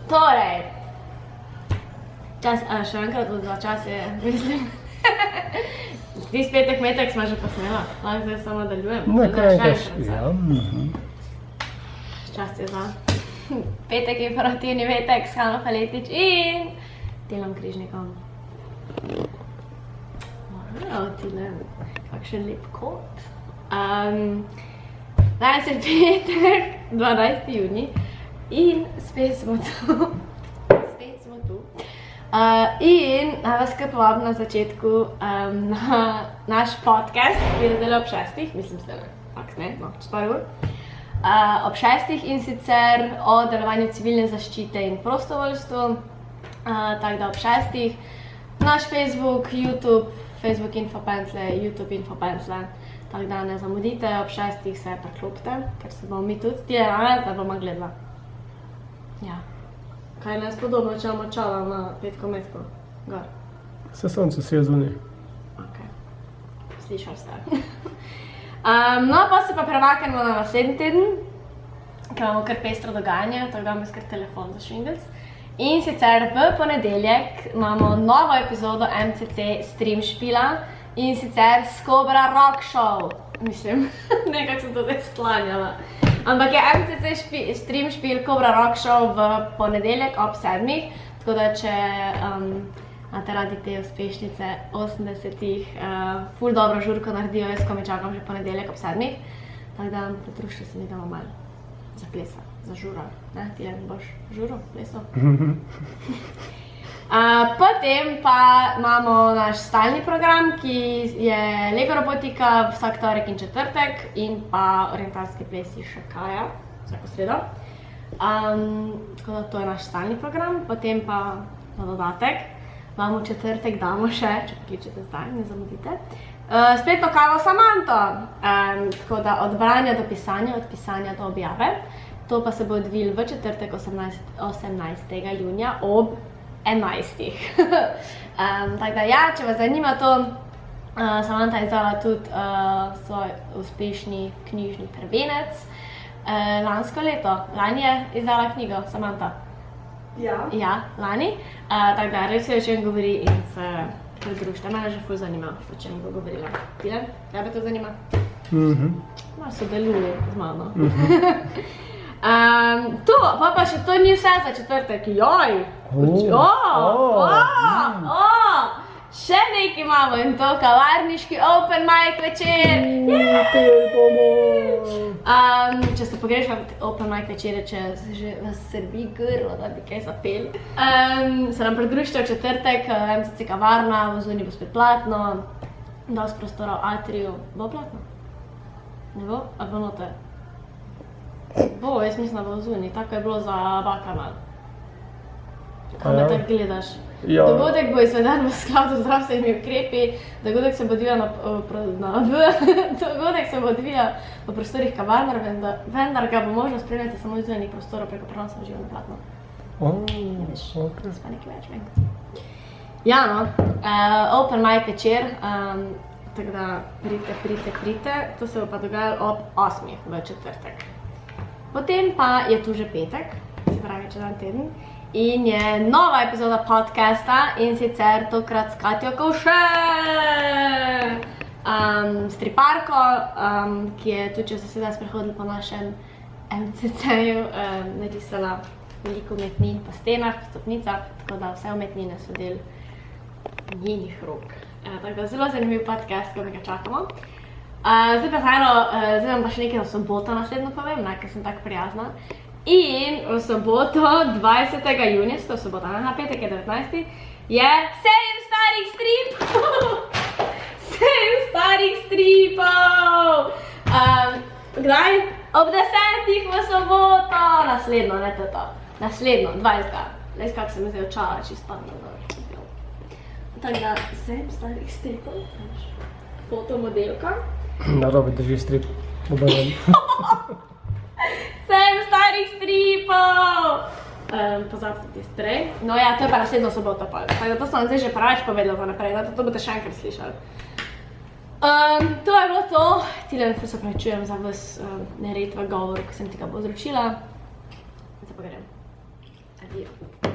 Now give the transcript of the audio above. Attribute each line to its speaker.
Speaker 1: Torej, še enkrat od 2 čas je, mislim. Tis petek metek smo že posnela, lahko zdaj samo nadaljujem. Čas je za petek informativni vetek s Hano Faletič in Tilom Križnikom. Tilem, kakšen lep kot. Danes je petek, 12. juni in spet smo tu. In vas kar povabim na začetku na naš podcast, ki je zdaj ob 6, mislim zdaj, faks ne, no, čez par ur. Ob 6 in sicer o delovanju civilne zaščite in prostovoljstvu, tako da ob 6 naš Facebook, YouTube, Facebook Infopentle, YouTube Infopentle, tako da ne zamudite, ob 6 se preklopite, ker se bomo mi tudi tile rane, da bomo gledala. Ja. Kaj je nespodobno, če bomo čala na petko metko? Gor.
Speaker 2: Se sonce si je zunaj.
Speaker 1: Ok. Slišal se. No, pa se pa premaknemo na naslednji teden, ker imamo kar pestro dogajanje, tako da imamo kar telefon za švingelc. In sicer v ponedeljek imamo novo epizodo MCC Stream Špila in sicer Skobra Rock Show. Mislim, nekako sem to zdaj sklanjala. Ampak je MCC Stream Špil Kobra Rock Show v ponedeljek ob 7, tako da če imate radi te uspešnice 80-ih, ful dobro žurko naredijo, jaz ko me čakam že ponedeljek ob 7, tako da potrušite se mi damo malo za plesa, za žuro, ne? Ti boš žuro, pleso? Potem pa imamo naš stalni program, ki je Lego robotika vsak torek in četrtek in pa orientalski plesi še kaja, vsako sredo. Tako da to je naš stalni program, potem pa na dodatek imamo četrtek, damo še, če pokličete zdaj, ne zamudite, spletno kavo Samanto, tako da od branja do pisanja, od pisanja do objave. To pa se bo odvil v četrtek 18. junija ob 11. Tako da ja, če vas zanima to, Samanta je izdala tudi svoj uspešni knjižni prvenec lansko leto. Lani je izdala knjigo Samanta.
Speaker 3: Ja.
Speaker 1: Ja, lani. Tako da res je o čem govori in se pridružite. Mene že ful zanima, o čem bo govorila. Tile, tebe to zanima? Malo sodeluje z mano. To, pa še to ni vse za četrtek. Joj! Še nekaj imamo in to kavarniški open mic večer. Če ste pogrešali open mic večere, če že vas srbi grlo, da bi kaj zapeli, se nam pridružite v četrtek, MCC kavarna, v zunji bo spet platno, dosti prostora v atriju. Bo platno? Ne bo? Ali bo noter? Bo, jaz mislim, da bo v zunji, tako je bilo za Bakanal. Ko me tako gledaš. Dogodek bo izveden v skladu z zdravstvenimi ukrepi, dogodek se bo odvijal v prostorih kavarnar, vendar ga bo možno spremljati samo iz zunanjih prostorov preko prenosa v živo na platno. Pa nekaj več vem. Ja, no, open mic večer, tako da pridite, to se bo pa dogajalo ob 8 v četrtek. Potem pa je tu že petek, se pravi čez dan teden, in je nova epizoda podcasta in sicer tokrat s Katjo Kovše, striparko, ki je tudi, če se sedaj sprehodili po našem MCC-ju, narisala veliko umetnin po stenah, po stopnicah, tako da vse umetnine so del njenih rok. Tako da zelo zanimiv podcast, ko ga čakamo. Zdaj pa zdaj vam pa še nekaj na soboto naslednjo povem, ker sem tako prijazna. In v soboto 20. junija, to je sobota, na petek je 19. je sejem starih stripov! Sejem starih stripov! Kdaj? Ob 10. v soboto! Naslednjo, ne to. Naslednjo, 20. Lej, kako sem zdaj očala, čisto padno. Tako da, sejem starih stripov, fotomodelka.
Speaker 2: Narobe drži strip, obanem.
Speaker 1: Sejem starih stripov! Pozabite tisti prej. No ja, to je pa naslednjo soboto pa. Tako da to sem zdaj že preveč povedala naprej, da to boste še enkrat slišali. To je bilo to. Tile se pravičujem za vas nered v govoru, ko sem ti ga povzročila. Zdaj pa grem. Adijo.